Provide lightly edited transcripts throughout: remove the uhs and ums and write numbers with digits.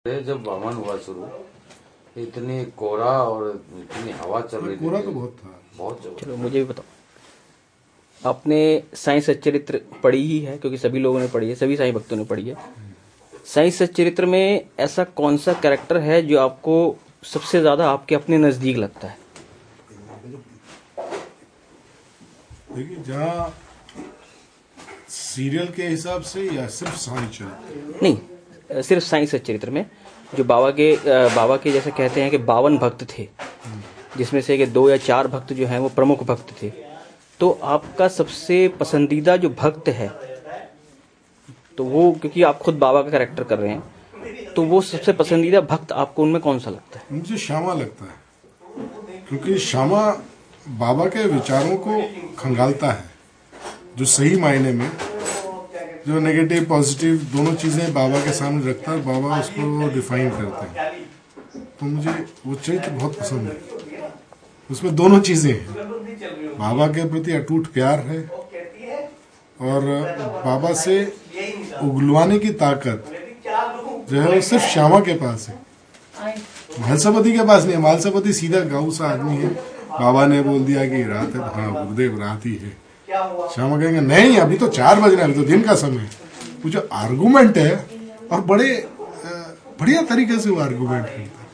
जब वामन हुआ शुरू, इतनी कोहरा और इतनी हवा चल रही थी। कोहरा तो बहुत था, बहुत जबरदस्त। चलो मुझे भी बताओ, आपने साईं सच्चरित्र पढ़ी ही है, क्योंकि सभी लोगों ने पढ़ी है, सभी साईं भक्तों ने पढ़ी है। साईं सच्चरित्र में ऐसा कौन सा कैरेक्टर है जो आपको सबसे ज्यादा आपके अपने नजदीक लगता है? देखिए, जहाँ सीरियल के हिसाब से या सिर्फ साईं चरित्र? नहीं, सिर्फ साईं सच्चरित्र में जो बाबा के जैसे कहते हैं कि 52 भक्त थे, जिसमें से कि 2 या 4 भक्त जो हैं वो प्रमुख भक्त थे। तो आपका सबसे पसंदीदा जो भक्त है, तो वो, क्योंकि आप खुद बाबा का कैरेक्टर कर रहे हैं, तो वो सबसे पसंदीदा भक्त आपको उनमें कौन सा लगता है? मुझे श्यामा लगता है, क्योंकि श्यामा बाबा के विचारों को खंगालता है, जो सही मायने में जो नेगेटिव पॉजिटिव दोनों चीजें बाबा के सामने रखता है, बाबा उसको डिफाइन करते हैं। तो मुझे वो चरित्र बहुत पसंद है। उसमें दोनों चीजें हैं, बाबा के प्रति अटूट प्यार है और बाबा से उगलवाने की ताकत जो है वो सिर्फ श्यामा के पास है, मालसापति के पास नहीं है। मालसापति सीधा गाँव सा आदमी है, बाबा ने बोल दिया कि रात है, हाँ गुरुदेव रात ही है। श्यामा कहेंगे नहीं, अभी तो 4 बज रहे हैं, अभी तो दिन का समय है। वो जो आर्गूमेंट है, और बड़े बढ़िया तरीके से वो आर्गूमेंट करता है।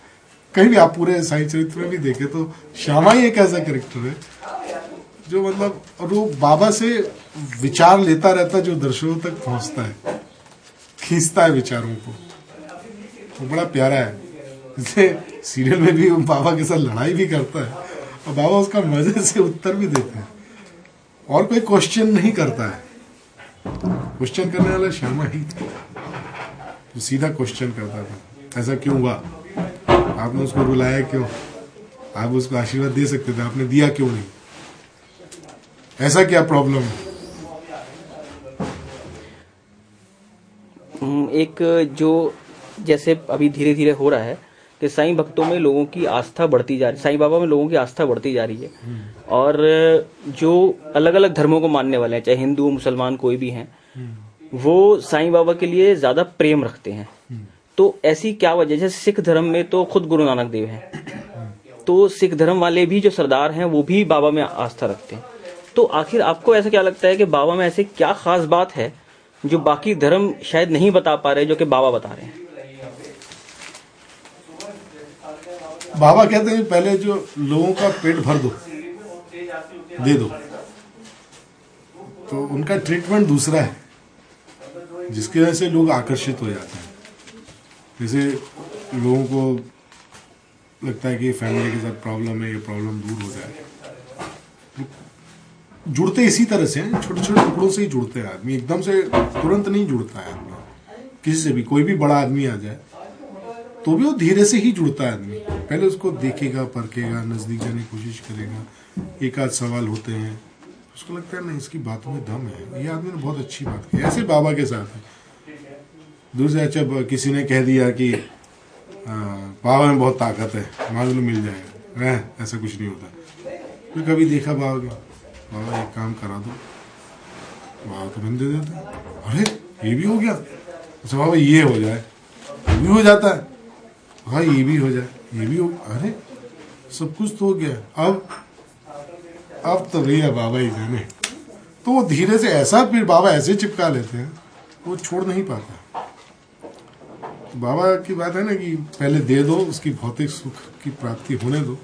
कहीं भी आप पूरे साईं चरित्र में भी देखे तो श्यामा ही एक ऐसा कैरेक्टर है जो मतलब, और वो बाबा से विचार लेता रहता है, जो दर्शकों तक पहुंचता है, खींचता है विचारों को। वो बड़ा प्यारा है। जैसे सीरियल में भी वो बाबा के साथ लड़ाई भी करता है और बाबा उसका मजे से उत्तर भी देते हैं, और कोई क्वेश्चन नहीं करता है। क्वेश्चन करने वाला श्यामा ही था, जो सीधा क्वेश्चन करता था, ऐसा क्यों हुआ, आपने उसको रुलाया क्यों, आप उसको आशीर्वाद दे सकते थे, आपने दिया क्यों नहीं, ऐसा क्या प्रॉब्लम है। एक जो जैसे अभी धीरे धीरे हो रहा है कि साईं भक्तों में लोगों की आस्था बढ़ती जा रही, साईं बाबा में लोगों की आस्था बढ़ती जा रही है, और जो अलग अलग धर्मों को मानने वाले हैं, चाहे हिंदू मुसलमान कोई भी हैं, वो साईं बाबा के लिए ज्यादा प्रेम रखते हैं। तो ऐसी क्या वजह? जैसे सिख धर्म में तो खुद गुरु नानक देव हैं, तो सिख धर्म वाले भी जो सरदार हैं वो भी बाबा में आस्था रखते हैं। तो आखिर आपको ऐसा क्या लगता है कि बाबा में ऐसे क्या खास बात है जो बाकी धर्म शायद नहीं बता पा रहे, जो कि बाबा बता रहे हैं? बाबा कहते हैं पहले जो लोगों का पेट भर दो, दे दो, तो उनका ट्रीटमेंट दूसरा है, जिसकी वजह से लोग आकर्षित हो जाते हैं। जैसे लोगों को लगता है कि फैमिली के साथ प्रॉब्लम है, ये प्रॉब्लम दूर हो जाए, जुड़ते इसी तरह से हैं, छोटे छोटे टुकड़ों से ही जुड़ते हैं आदमी, एकदम से तुरंत नहीं जुड़ता है आदमी किसी से भी। कोई भी बड़ा आदमी आ जाए तो भी वो धीरे से ही जुड़ता है आदमी, पहले उसको देखेगा, परखेगा, नजदीक जाने की कोशिश करेगा, एक आध सवाल होते हैं, उसको लगता है नहीं इसकी बातों में दम है, ये आदमी ने बहुत अच्छी बात की। ऐसे बाबा के साथ है, दूर से अच्छा किसी ने कह दिया कि बाबा में बहुत ताकत है, मांग लो मिल जाएगा, ऐसा कुछ नहीं होता। फिर कभी देखा बाबा के, बाबा एक काम करा दो, बाबा तुरंत दे देते हैं। अरे ये भी हो गया, अच्छा बाबा ये हो जाए, ये भी हो जाता है, हाँ ये भी हो जाए, ये भी हो, अरे सब कुछ तो हो गया। अब तो भैया बाबा ही जाने। तो वो धीरे से ऐसा, फिर बाबा ऐसे चिपका लेते हैं, वो छोड़ नहीं पाता। तो बाबा की बात है ना कि पहले दे दो, उसकी भौतिक सुख की प्राप्ति होने दो।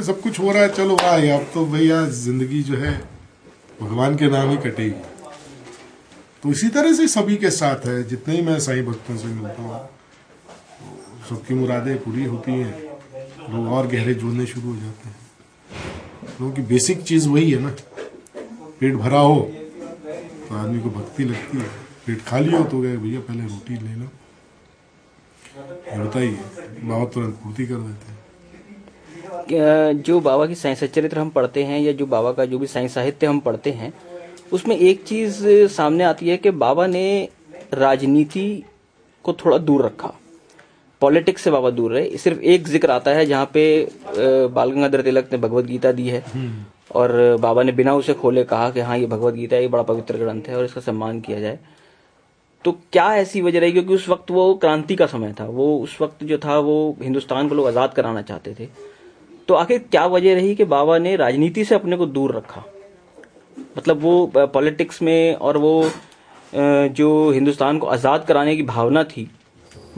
सब कुछ हो रहा है, चलो भाई अब तो भैया जिंदगी जो है भगवान के नाम ही कटेगी। तो इसी तरह से सभी के साथ है, जितने ही मैं साईं भक्तों से मिलता हूँ, सबकी मुरादें पूरी होती हैं, लोग और गहरे जुड़ने शुरू हो जाते हैं। लोगों की बेसिक चीज वही है ना, पेट भरा हो तो आदमी को भक्ति लगती है, पेट खाली हो तो गए भैया पहले रोटी ले लो, होता ही है, बाबा तुरंत पूर्ति कर देते हैं। जो बाबा की साईं सच्चरित्र हम पढ़ते हैं, या जो बाबा का जो भी साईं साहित्य हम पढ़ते हैं, उसमें एक चीज सामने आती है कि बाबा ने राजनीति को थोड़ा दूर रखा, पॉलिटिक्स से बाबा दूर रहे। सिर्फ एक जिक्र आता है जहाँ पे बाल गंगाधर तिलक ने भगवत गीता दी है, और बाबा ने बिना उसे खोले कहा कि हाँ ये भगवत गीता है, ये बड़ा पवित्र ग्रंथ है और इसका सम्मान किया जाए। तो क्या ऐसी वजह रही, क्योंकि उस वक्त वो क्रांति का समय था, वो उस वक्त जो था वो हिंदुस्तान को लोग आज़ाद कराना चाहते थे, तो आखिर क्या वजह रही कि बाबा ने राजनीति से अपने को दूर रखा? मतलब वो पॉलिटिक्स में और वो जो हिंदुस्तान को आज़ाद कराने की भावना थी,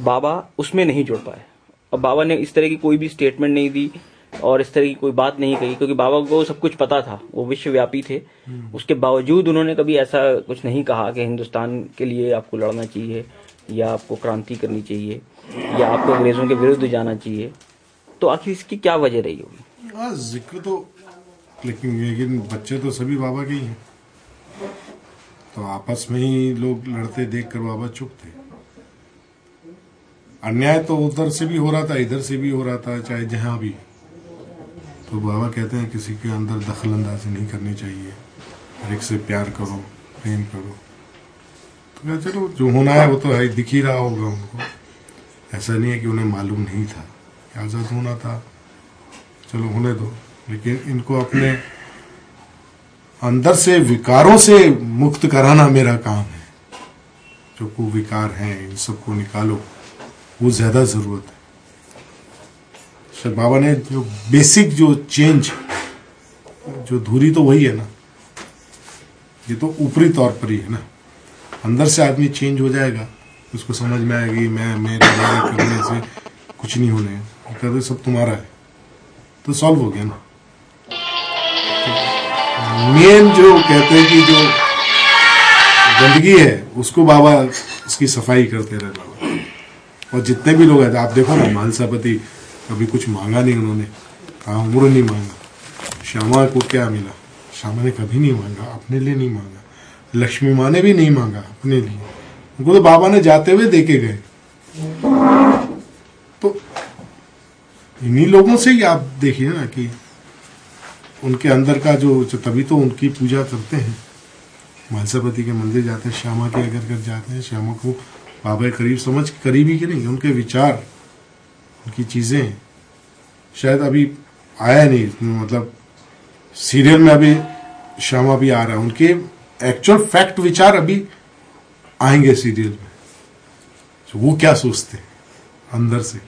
बाबा उसमें नहीं जुड़ पाए। अब बाबा ने इस तरह की कोई भी स्टेटमेंट नहीं दी और इस तरह की कोई बात नहीं कही, क्योंकि बाबा को सब कुछ पता था, वो विश्वव्यापी थे। उसके बावजूद उन्होंने कभी ऐसा कुछ नहीं कहा कि हिंदुस्तान के लिए आपको लड़ना चाहिए या आपको क्रांति करनी चाहिए या आपको अंग्रेज़ों के विरुद्ध जाना चाहिए। तो आखिर इसकी क्या वजह रही होगी? हाँ, जिक्र तो लेकिन बच्चे तो सभी बाबा के ही हैं, तो आपस में ही लोग लड़ते देख कर बाबा चुप थे। अन्याय तो उधर से भी हो रहा था, इधर से भी हो रहा था, चाहे जहां भी। तो बाबा कहते हैं किसी के अंदर दखल अंदाजी नहीं करनी चाहिए, हर एक से प्यार करो, प्रेम करो। तो क्या, चलो जो होना है वो तो है, दिख ही रहा होगा उनको। ऐसा नहीं है कि उन्हें मालूम नहीं था कि आज़ाद होना था, चलो होने दो। लेकिन इनको अपने अंदर से विकारों से मुक्त कराना मेरा काम है। जो कुविकार हैं इन सबको निकालो, वो ज्यादा जरूरत है। शायद बाबा ने जो बेसिक जो चेंज, जो धुरी तो वही है ना, ये तो ऊपरी तौर पर ही है ना। अंदर से आदमी चेंज हो जाएगा, उसको समझ में आएगी मैं मेरे करने से कुछ नहीं होने, कहते सब तुम्हारा है, तो सॉल्व हो गया ना। मेन जो कहते हैं कि जो गंदगी है उसको बाबा उसकी सफाई करते रहे बाबा। और जितने भी लोग हैं, आप देखो ना, मालसापति कभी कुछ मांगा नहीं उन्होंने, कहा उम्र नहीं मांगा। श्यामा को क्या मिला? श्यामा ने कभी नहीं मांगा, अपने लिए नहीं मांगा। लक्ष्मी माँ ने भी नहीं मांगा अपने लिए, उनको तो बाबा ने जाते हुए देके गए। तो इन्हीं लोगों से ही आप देखिए ना कि उनके अंदर का जो तभी तो उनकी पूजा करते हैं। मालसापति के मंदिर जाते हैं, श्यामा के अगर घर जाते हैं, श्यामा को बाबा करीब समझ, करीबी के नहीं, उनके विचार, उनकी चीजें शायद अभी आया नहीं, मतलब सीरियल में अभी श्यामा भी आ रहा है, उनके एक्चुअल फैक्ट विचार अभी आएंगे सीरियल में। तो वो क्या सोचते हैं अंदर से,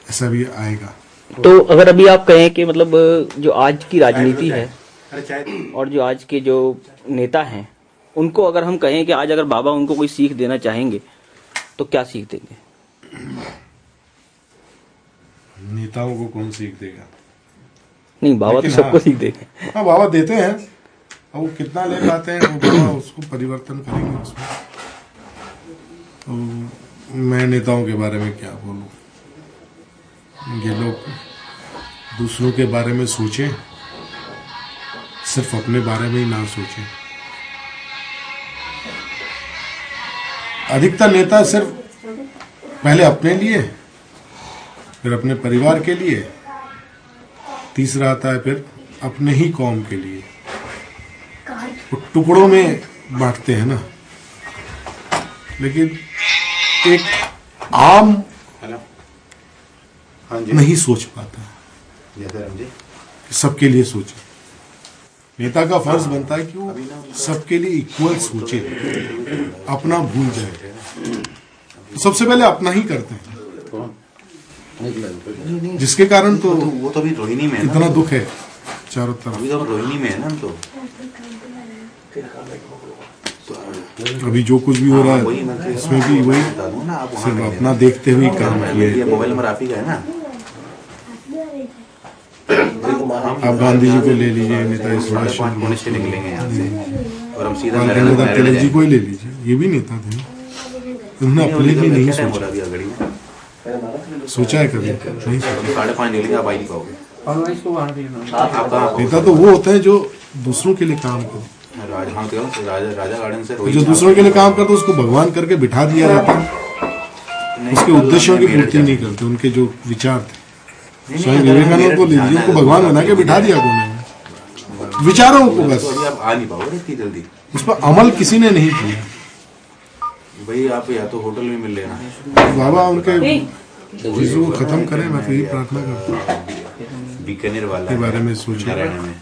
ऐसा भी आएगा। तो अगर अभी आप कहें कि मतलब जो आज की राजनीति है और जो आज के जो नेता हैं, उनको अगर हम कहें कि आज अगर बाबा उनको कोई सीख देना चाहेंगे तो क्या सीख देंगे? नेताओं को कौन सीख देगा? नहीं, बाबा तो सबको सीख देंगे। हाँ, बाबा देते हैं, और वो कितना ले पाते हैं वो बाबा उसको परिवर्तन करेंगे उसमें। तो मैं नेताओं के बारे में क्या बोलूं? ये लोग दूसरों के बारे में सोचें, सिर्फ अपने बारे में ही ना सोचें। अधिकतर नेता सिर्फ पहले अपने लिए, फिर अपने परिवार के लिए, तीसरा आता है फिर अपने ही कौम के लिए। वो टुकड़ों में बांटते हैं ना। लेकिन एक आम नहीं सोच पाता कि सबके लिए सोचे। नेता का फर्ज बनता है कि वो सबके लिए इक्वल सोचे, अपना भूल जाए। तो सबसे पहले अपना ही करते हैं, जिसके कारण तो वो तो अभी रोहिणी में है इतना दुख है चारों तरफ। अभी तो रोहिणी में है ना। तो अभी जो कुछ भी हो रहा है इसमें भी वही सिर्फ अपना देखते हुए काम किया है। मोबाइल नंबर आप ही का है ना। आप गांधी जी को ले लीजिए, नेताजी सुभाष पौने 6 निकलेंगे यहाँ से और हम सीधा नरेंद्र तिलक जी को ही ले लीजिए, ये भी नेता थे ना। उन्होंने अपने लिए नहीं सोचा, घड़ी में सोचा है कभी? नहीं सोचा। 5:30 निकलेंगे, आप आ नहीं पाओगे। आप कहाँ नेता तो वो होते हैं जो दूसरों के लिए काम करते, राजा गार्डन से जो दूसरों के लिए काम करते उसको भगवान करके बिठा दिया जाता है। उसके उद्देश्यों की पूर्ति नहीं करते, उनके जो विचार थे। स्वामी विवेकानंद को ले लीजिए, उनको भगवान बना के बिठा दिया उन्होंने, विचारों को बस। तो आप आ नहीं पाओगे इतनी जल्दी। उस पर अमल किसी ने नहीं किया। भाई आप या तो होटल में मिल लेना। बाबा उनके चीजों को खत्म करें, मैं तो यही प्रार्थना करता हूँ बीकानेर वाला के बारे में सोचे। नारायण में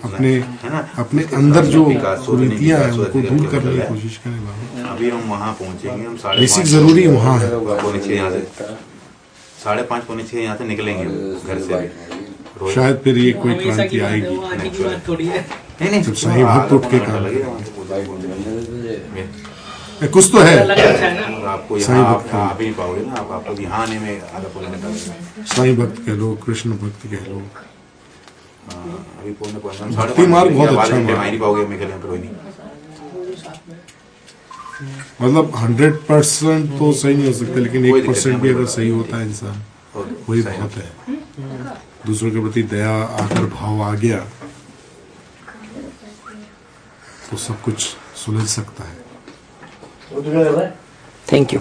अपने है ना, अपने अंदर जो विकास, कुरीतियां हैं विकास, उनको दूर विकास करने की है। कोशिश करें बाबा। अभी हम वहाँ पहुँचेंगे, हम बेसिक जरूरी वहाँ है। 5:45 यहाँ से 5:30 पौने 6 यहाँ से निकलेंगे घर से भी। रोज शायद फिर ये कोई क्रांति आएगी नहीं नहीं जब साईं भक्त उठ के काम लगेगा करें। वहाँ से पूजा कुछ तो है। और आपको साईं यहाँ भक्त आप ही नहीं पाओगे ना, आपको यहाँ आने में आधा पौने घंटा लगेगा। साईं भक्त कह लो, कृष्ण भक्त कह लो, अभी पौने भक्ति मार्ग बहुत अच्छा मार्ग। नहीं पाओगे मेरे लिए कोई नहीं। मतलब 100% तो सही नहीं हो सकता, लेकिन कोई 1% भी दिक्कत अगर नहीं। सही होता है इंसान और वही सही बहुत है। दूसरों के प्रति दया आकर भाव आ गया तो सब कुछ सुलझ सकता है। Thank you.